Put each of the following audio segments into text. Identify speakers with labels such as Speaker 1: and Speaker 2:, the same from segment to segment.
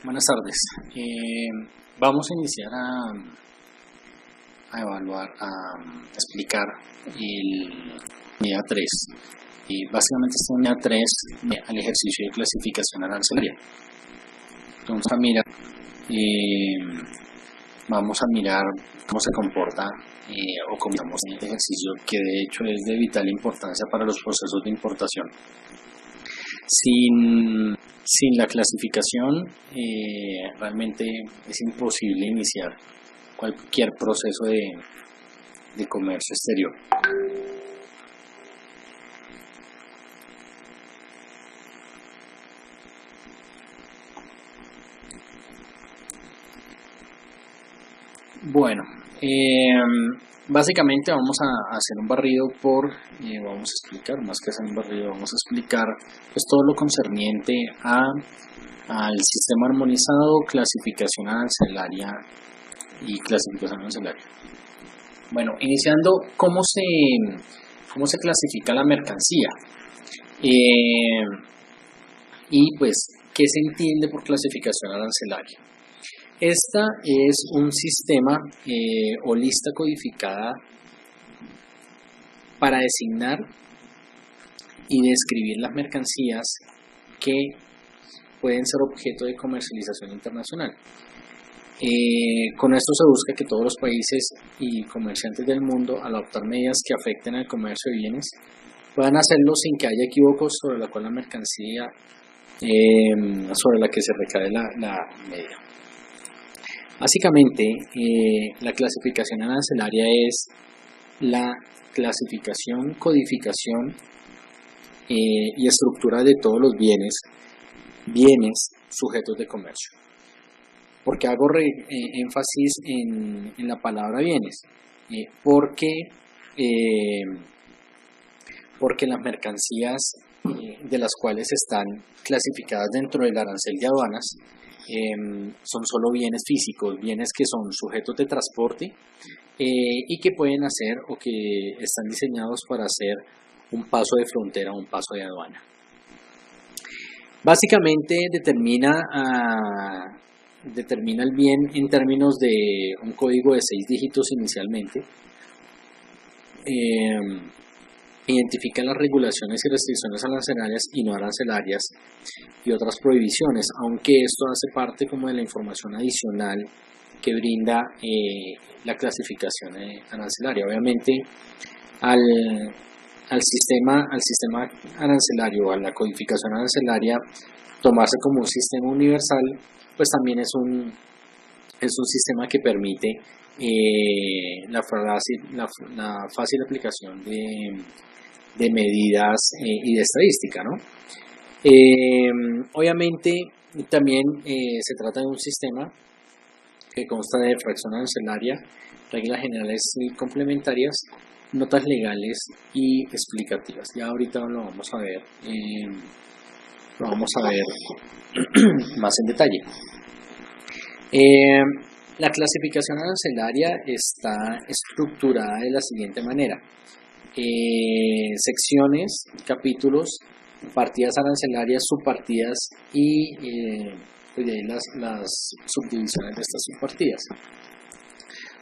Speaker 1: Buenas tardes. Vamos a iniciar a evaluar, a explicar el unidad 3. Y básicamente esta unidad 3 al ejercicio de clasificación arancelaria. Entonces vamos a mirar cómo se comporta o cómo estamos en este ejercicio, que de hecho es de vital importancia para los procesos de importación. Sin la clasificación realmente es imposible iniciar cualquier proceso de comercio exterior. Bueno, básicamente vamos a hacer un barrido vamos a explicar, más que hacer un barrido, vamos a explicar pues todo lo concerniente al sistema armonizado, clasificación arancelaria y clasificación arancelaria. Bueno, iniciando, ¿cómo se clasifica la mercancía? Y pues, ¿qué se entiende por clasificación arancelaria? Esta es un sistema o lista codificada para designar y describir las mercancías que pueden ser objeto de comercialización internacional. Con esto se busca que todos los países y comerciantes del mundo, al adoptar medidas que afecten al comercio de bienes, puedan hacerlo sin que haya equívocos sobre la cual la mercancía, sobre la que se recae la medida. Básicamente, la clasificación arancelaria es la clasificación, codificación y estructura de todos los bienes sujetos de comercio. ¿Por qué hago énfasis en la palabra bienes? Porque las mercancías de las cuales están clasificadas dentro del arancel de aduanas son solo bienes físicos, bienes que son sujetos de transporte y que pueden hacer o que están diseñados para hacer un paso de frontera o un paso de aduana. Básicamente determina el bien en términos de un código de 6 dígitos inicialmente. Identifica las regulaciones y restricciones arancelarias y no arancelarias y otras prohibiciones, aunque esto hace parte como de la información adicional que brinda la clasificación arancelaria. Obviamente al sistema arancelario, a la codificación arancelaria, tomarse como un sistema universal, pues también es un sistema que permite la fácil aplicación de medidas y de estadística, ¿no? Obviamente también se trata de un sistema que consta de fracción arancelaria, reglas generales y complementarias, notas legales y explicativas. Ya ahorita lo vamos a ver más en detalle. La clasificación arancelaria está estructurada de la siguiente manera: secciones, capítulos, partidas arancelarias, subpartidas y de ahí las subdivisiones de estas subpartidas.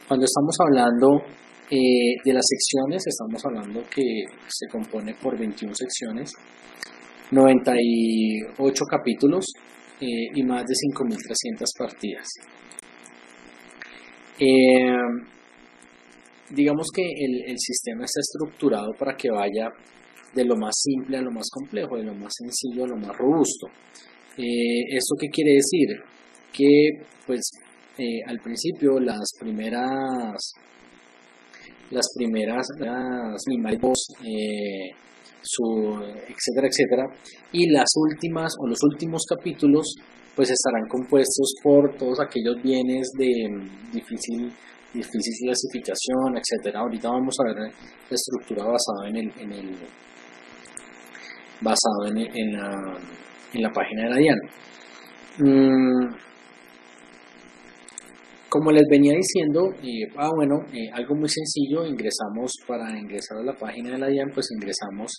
Speaker 1: Cuando estamos hablando de las secciones, estamos hablando que se compone por 21 secciones, 98 capítulos y más de 5.300 partidas. Digamos que el sistema está estructurado para que vaya de lo más simple a lo más complejo, de lo más sencillo a lo más robusto. ¿Esto qué quiere decir? Que pues al principio las primeras animales, etcétera, y las últimas o los últimos capítulos pues estarán compuestos por todos aquellos bienes de difícil clasificación, etcétera. Ahorita vamos a ver la estructura basada en la página de la DIAN. Como les venía diciendo, algo muy sencillo, para ingresar a la página de la DIAN, pues ingresamos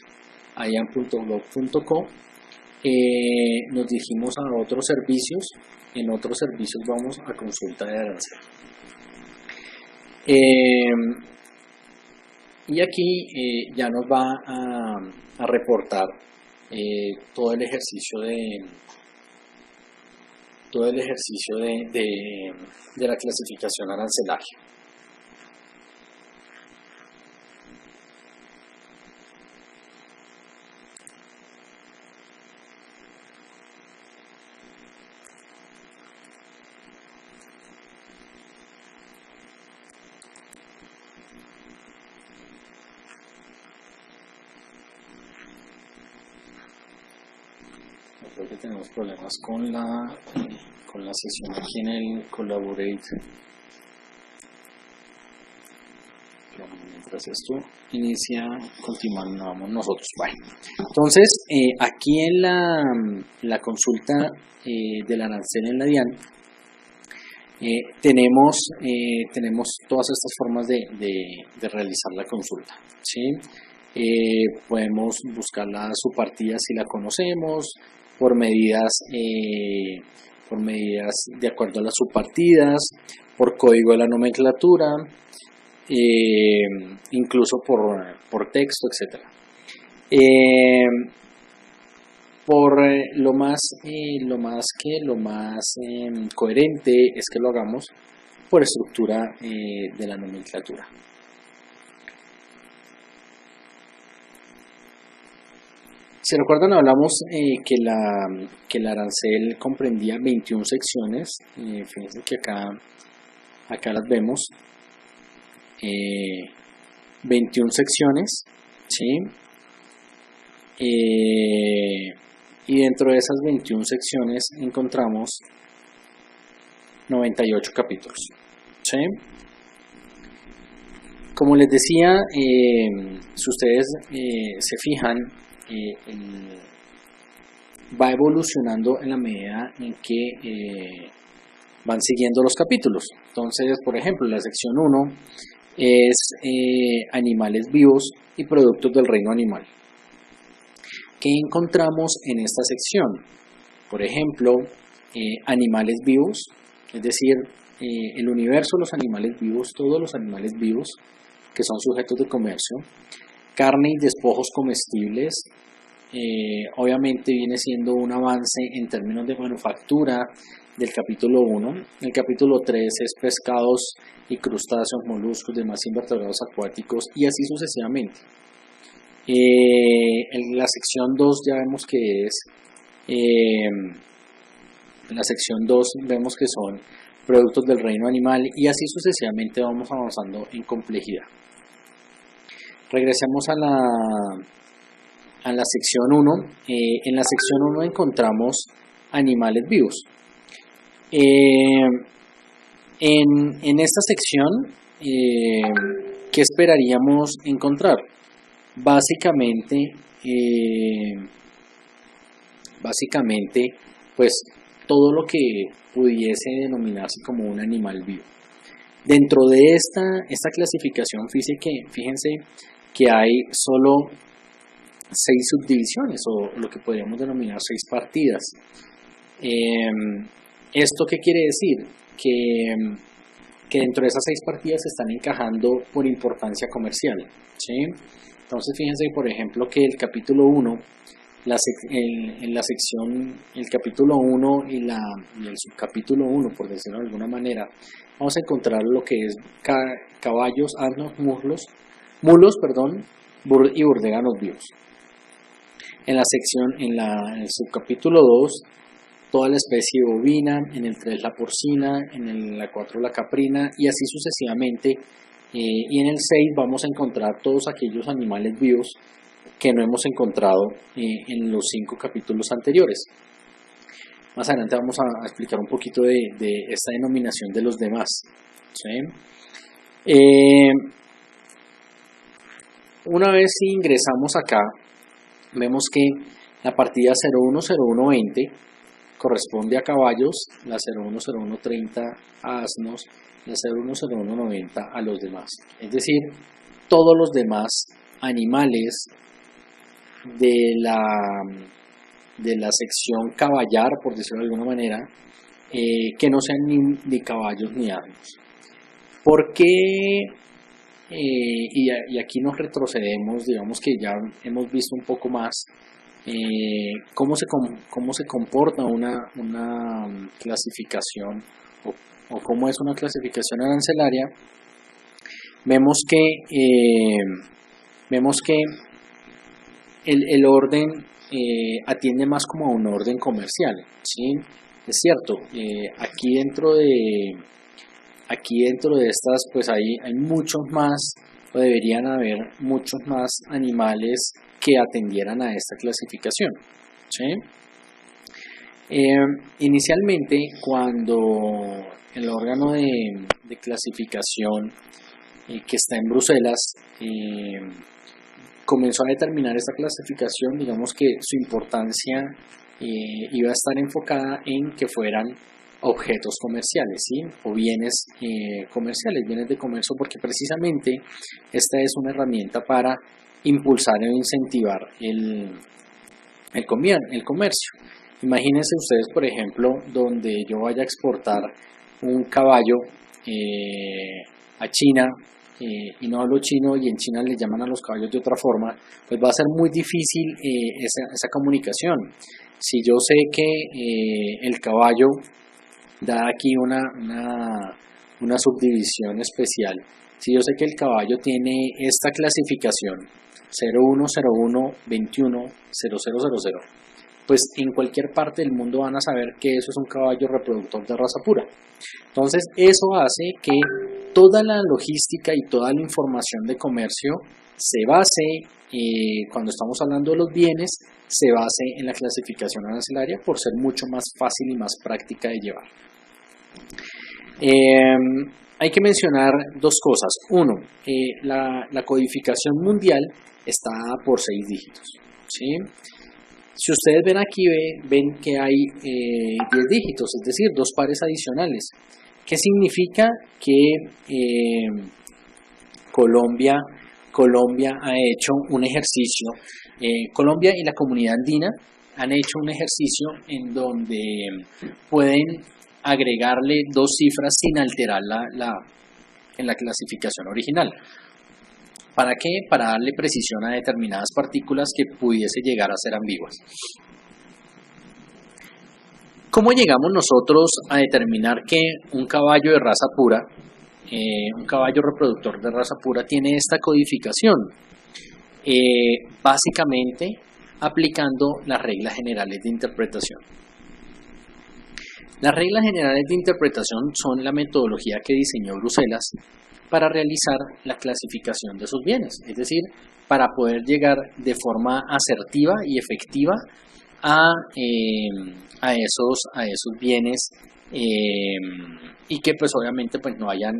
Speaker 1: a dian.blog.co nos dirigimos a otros servicios. En otros servicios vamos a consulta de arancel. Y aquí ya nos va a reportar todo el ejercicio de la clasificación arancelaria. Creo que tenemos problemas con la sesión aquí en el Collaborate. Mientras esto inicia, continuamos nosotros. Bueno, entonces aquí en la consulta del arancel en la DIAN tenemos todas estas formas de realizar la consulta, ¿sí? Podemos buscar la subpartida si la conocemos, por medidas de acuerdo a las subpartidas, por código de la nomenclatura, incluso por texto, etc. Lo más coherente es que lo hagamos por estructura de la nomenclatura. Si recuerdan, hablamos que el arancel comprendía 21 secciones. Fíjense que acá las vemos. 21 secciones, ¿sí? Y dentro de esas 21 secciones encontramos 98 capítulos, ¿sí? Como les decía, si ustedes se fijan, va evolucionando en la medida en que van siguiendo los capítulos. Entonces, por ejemplo, la sección 1 es animales vivos y productos del reino animal. ¿Qué encontramos en esta sección? Por ejemplo, animales vivos, es decir, el universo de los animales vivos, todos los animales vivos que son sujetos de comercio, carne y despojos comestibles. Obviamente viene siendo un avance en términos de manufactura del capítulo 1. El capítulo 3 es pescados y crustáceos, moluscos, demás invertebrados acuáticos y así sucesivamente. En la sección 2 ya vemos que en la sección 2 vemos que son productos del reino animal y así sucesivamente vamos avanzando en complejidad. Regresemos a la sección 1. En la sección 1 encontramos animales vivos. En esta sección, ¿qué esperaríamos encontrar? Básicamente, pues todo lo que pudiese denominarse como un animal vivo. Dentro de esta clasificación, fíjense que hay solo 6 subdivisiones, o lo que podríamos denominar 6 partidas. ¿Esto qué quiere decir? Que dentro de esas 6 partidas se están encajando por importancia comercial, ¿sí? Entonces fíjense, por ejemplo, que el capítulo 1, en la sección, el capítulo 1 y el subcapítulo 1, por decirlo de alguna manera, vamos a encontrar lo que es caballos, asnos, mulos, y burdeganos vivos. En el subcapítulo 2, toda la especie bovina, en el 3 la porcina, en la 4 la caprina y así sucesivamente. Y en el 6 vamos a encontrar todos aquellos animales vivos que no hemos encontrado en los 5 capítulos anteriores. Más adelante vamos a explicar un poquito de esta denominación de los demás, ¿sí? Una vez ingresamos acá, vemos que la partida 010120 corresponde a caballos, la 010130 a asnos, la 010190 a los demás. Es decir, todos los demás animales de de la sección caballar, por decirlo de alguna manera, que no sean ni caballos ni asnos. ¿Por qué? Y aquí nos retrocedemos, digamos que ya hemos visto un poco más cómo se comporta una clasificación o cómo es una clasificación arancelaria. Vemos que el orden atiende más como a un orden comercial, ¿sí? Es cierto, aquí dentro de estas pues hay muchos más, o deberían haber muchos más animales que atendieran a esta clasificación, ¿sí? Inicialmente, cuando el órgano de clasificación que está en Bruselas comenzó a determinar esta clasificación, digamos que su importancia iba a estar enfocada en que fueran objetos comerciales, ¿sí? O bienes comerciales, bienes de comercio, porque precisamente esta es una herramienta para impulsar o incentivar el comercio. Imagínense ustedes, por ejemplo, donde yo vaya a exportar un caballo a China, y no hablo chino y en China le llaman a los caballos de otra forma, pues va a ser muy difícil esa comunicación. Si yo sé que el caballo da aquí una subdivisión especial, si yo sé que el caballo tiene esta clasificación 0101210000, pues en cualquier parte del mundo van a saber que eso es un caballo reproductor de raza pura. Entonces eso hace que toda la logística y toda la información de comercio se base, cuando estamos hablando de los bienes, se base en la clasificación arancelaria por ser mucho más fácil y más práctica de llevar. Hay que mencionar dos cosas. Uno, la codificación mundial está por 6 dígitos, ¿sí? Si ustedes ven aquí, ven que hay 10 dígitos, es decir, 2 pares adicionales. ¿Qué significa? Que Colombia ha hecho un ejercicio, Colombia y la comunidad andina han hecho un ejercicio en donde pueden agregarle 2 cifras sin alterar en la clasificación original. ¿Para qué? Para darle precisión a determinadas partículas que pudiese llegar a ser ambiguas. ¿Cómo llegamos nosotros a determinar que un caballo de raza pura, un caballo reproductor de raza pura, tiene esta codificación? Básicamente aplicando las reglas generales de interpretación. Las reglas generales de interpretación son la metodología que diseñó Bruselas para realizar la clasificación de sus bienes, es decir, para poder llegar de forma asertiva y efectiva a esos bienes y que pues obviamente pues no hayan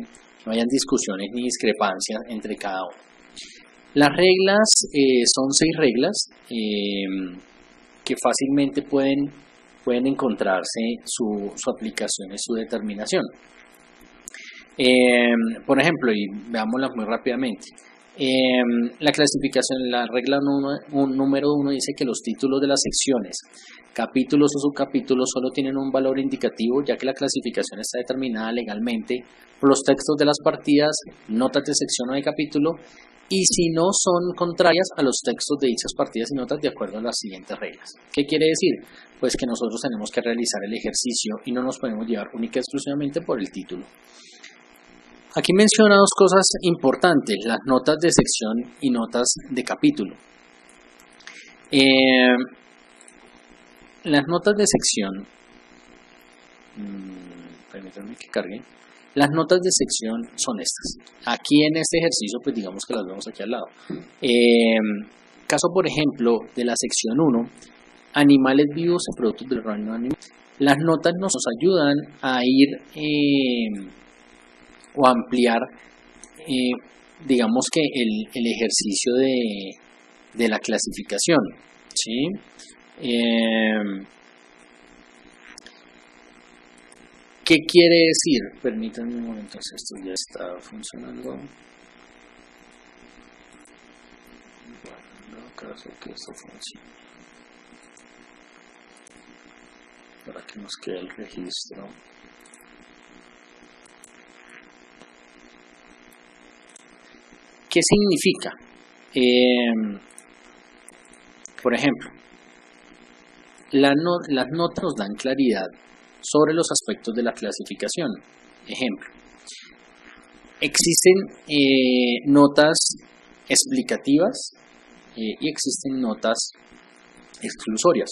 Speaker 1: discusiones ni discrepancias entre cada uno. Las reglas son 6 reglas que fácilmente pueden encontrarse su aplicación y su determinación. Por ejemplo, y veámoslas muy rápidamente, la clasificación, la regla número 1 dice que los títulos de las secciones, capítulos o subcapítulos solo tienen un valor indicativo, ya que la clasificación está determinada legalmente por los textos de las partidas, notas de sección o de capítulo, y si no son contrarias a los textos de dichas partidas y notas de acuerdo a las siguientes reglas. ¿Qué quiere decir? Pues que nosotros tenemos que realizar el ejercicio y no nos podemos llevar única y exclusivamente por el título. Aquí menciona 2 cosas importantes, las notas de sección y notas de capítulo. Las notas de sección, permítanme que cargue. Las notas de sección son estas. Aquí en este ejercicio, pues digamos que las vemos aquí al lado. Caso, por ejemplo, de la sección 1, animales vivos y productos del reino animal. Las notas nos ayudan a ir o ampliar, digamos que el ejercicio de la clasificación, ¿sí? ¿Qué quiere decir? Permítanme un momento, esto ya está funcionando. Bueno, en caso que esto funcione. para que nos quede el registro. ¿Qué significa? Por ejemplo, las notas nos dan claridad sobre los aspectos de la clasificación. Ejemplo, existen notas explicativas y existen notas exclusorias.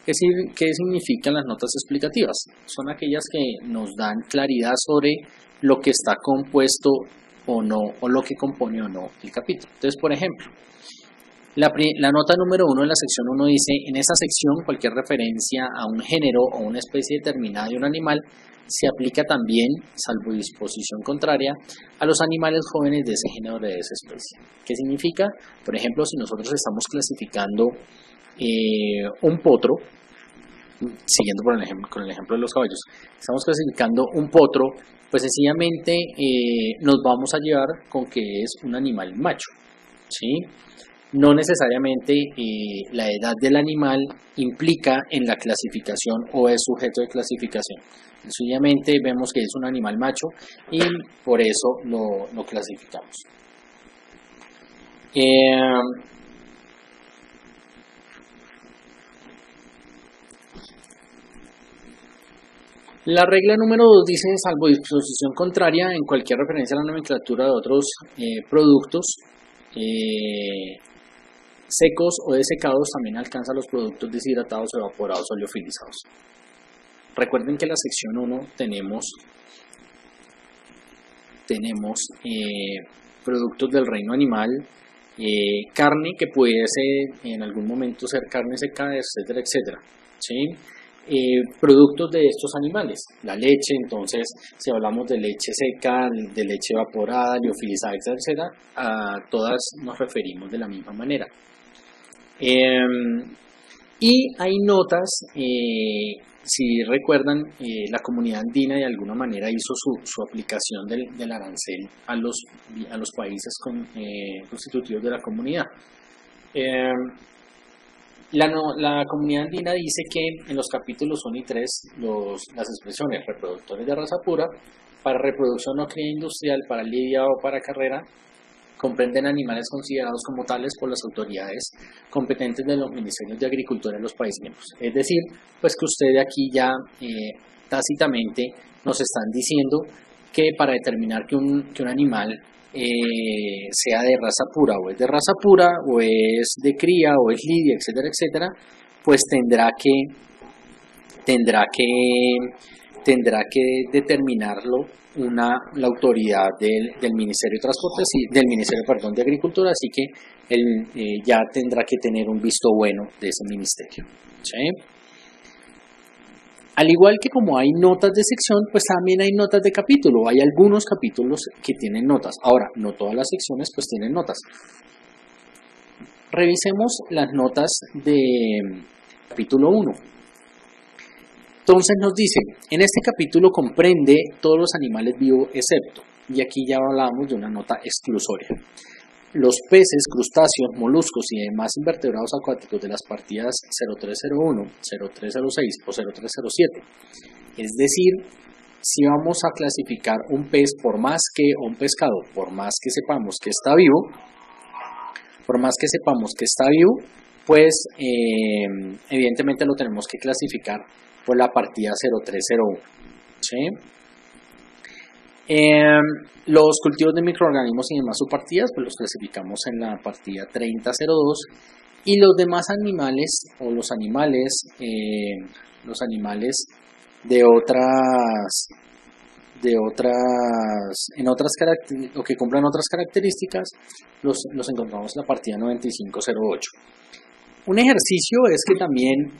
Speaker 1: ¿Qué significan las notas explicativas? Son aquellas que nos dan claridad sobre lo que está compuesto o no, o lo que compone o no el capítulo. Entonces, por ejemplo, la nota número 1 de la sección 1 dice: en esta sección cualquier referencia a un género o una especie determinada de un animal se aplica también, salvo disposición contraria, a los animales jóvenes de ese género o de esa especie. ¿Qué significa? Por ejemplo, si nosotros estamos clasificando un potro, siguiendo con el ejemplo de los caballos, estamos clasificando un potro, pues sencillamente nos vamos a llevar con que es un animal macho, ¿sí? No necesariamente la edad del animal implica en la clasificación o es sujeto de clasificación. Sencillamente vemos que es un animal macho y por eso lo clasificamos. La regla número 2 dice: salvo disposición contraria, en cualquier referencia a la nomenclatura de otros productos secos o desecados, también alcanza los productos deshidratados, evaporados o liofilizados. Recuerden que en la sección 1 tenemos productos del reino animal, carne que pudiese en algún momento ser carne seca, etcétera, etcétera, ¿sí? Productos de estos animales, la leche. Entonces, si hablamos de leche seca, de leche evaporada, liofilizada, etcétera, a todas nos referimos de la misma manera. Y hay notas, si recuerdan, la comunidad andina de alguna manera hizo su aplicación del arancel a los países constitutivos de la comunidad. La comunidad andina dice que en los capítulos 1 y 3 las expresiones reproductores de raza pura, para reproducción o cría industrial, para lidia o para carrera, comprenden animales considerados como tales por las autoridades competentes de los ministerios de agricultura de los países miembros. Es decir, pues que ustedes aquí ya tácitamente nos están diciendo que para determinar que un animal sea de raza pura o es de raza pura o es de cría o es lidia, etcétera, etcétera, pues tendrá que determinarlo la autoridad del Ministerio de Transportes y del Ministerio, de Agricultura, así que él ya tendrá que tener un visto bueno de ese ministerio, ¿sí? Al igual que como hay notas de sección, pues también hay notas de capítulo. Hay algunos capítulos que tienen notas. Ahora, no todas las secciones pues tienen notas. Revisemos las notas de capítulo 1. Entonces nos dice: en este capítulo comprende todos los animales vivos excepto, y aquí ya hablábamos de una nota exclusoria, los peces, crustáceos, moluscos y demás invertebrados acuáticos de las partidas 0301, 0306 o 0307. Es decir, si vamos a clasificar un pez o un pescado, por más que sepamos que está vivo, pues evidentemente lo tenemos que clasificar por la partida 0301, ¿sí? Los cultivos de microorganismos y demás subpartidas pues los clasificamos en la partida 3002, y los demás animales o los animales de otras o que cumplan otras características los encontramos en la partida 9508. Un ejercicio es que también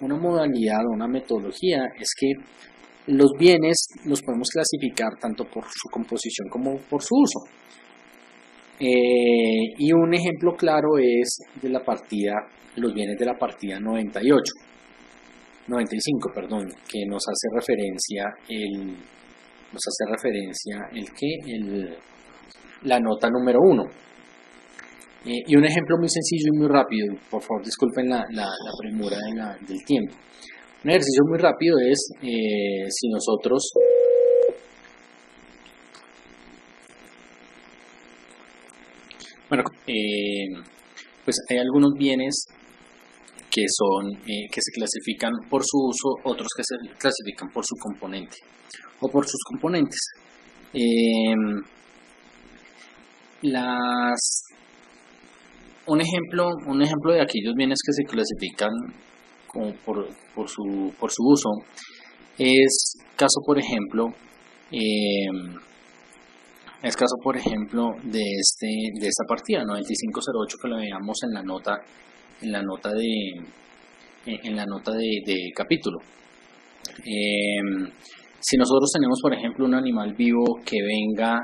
Speaker 1: una modalidad o una metodología es que los bienes los podemos clasificar tanto por su composición como por su uso. Y un ejemplo claro es de los bienes de la partida 95, que nos hace referencia la nota número 1. Y un ejemplo muy sencillo y muy rápido, por favor disculpen la premura del tiempo. Un ejercicio muy rápido es si nosotros, bueno, pues hay algunos bienes que son que se clasifican por su uso, otros que se clasifican por su componente o por sus componentes. Un ejemplo de aquellos bienes que se clasifican como por su uso es caso por ejemplo de esta partida 9508 que lo veíamos en la nota de capítulo. Si nosotros tenemos por ejemplo un animal vivo que venga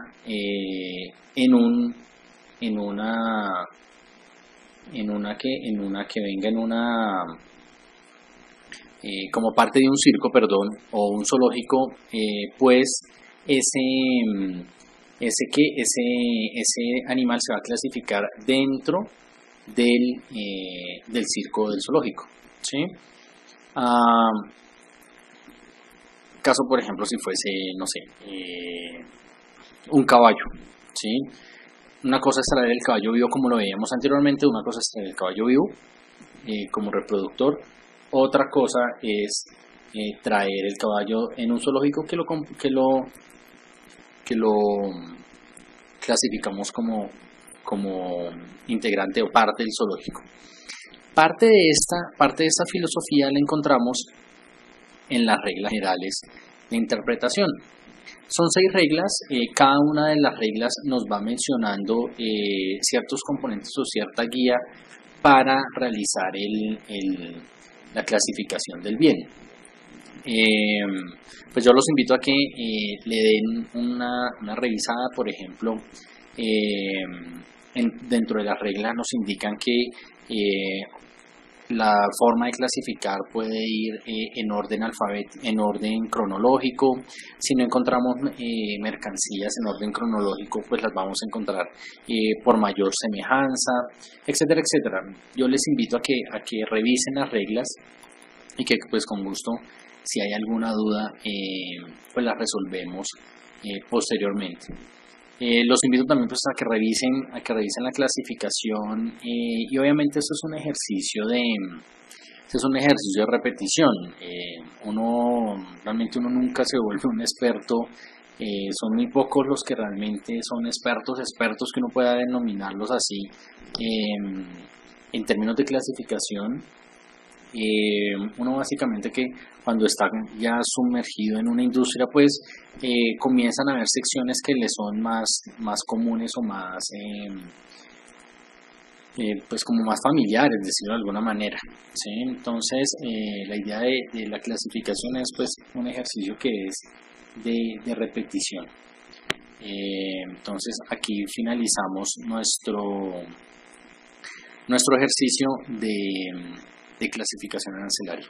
Speaker 1: como parte de un circo, perdón, o un zoológico, pues ese animal se va a clasificar dentro del circo, del zoológico, ¿sí? Caso, por ejemplo, si fuese, no sé, un caballo, ¿sí? Una cosa es traer el caballo vivo como lo veíamos anteriormente, una cosa es traer el caballo vivo como reproductor, otra cosa es traer el caballo en un zoológico que lo clasificamos como integrante o parte del zoológico. Parte de esta filosofía la encontramos en las reglas generales de interpretación. Son 6 reglas, cada una de las reglas nos va mencionando ciertos componentes o cierta guía para realizar la clasificación del bien. Pues yo los invito a que le den una revisada. Por ejemplo, dentro de las reglas nos indican que la forma de clasificar puede ir en orden cronológico. Si no encontramos mercancías en orden cronológico, pues las vamos a encontrar por mayor semejanza, etcétera, etcétera. Yo les invito a que revisen las reglas y que pues con gusto, si hay alguna duda, pues la resolvemos posteriormente. Los invito también pues a que revisen la clasificación y obviamente esto es un ejercicio de repetición. Realmente uno nunca se vuelve un experto. Son muy pocos los que realmente son expertos que uno pueda denominarlos así en términos de clasificación. Uno básicamente que cuando está ya sumergido en una industria, pues comienzan a haber secciones que le son más comunes o más pues como más familiares, decirlo de alguna manera, ¿sí? Entonces la idea de la clasificación es pues un ejercicio que es de repetición. Entonces aquí finalizamos nuestro ejercicio de clasificación arancelaria.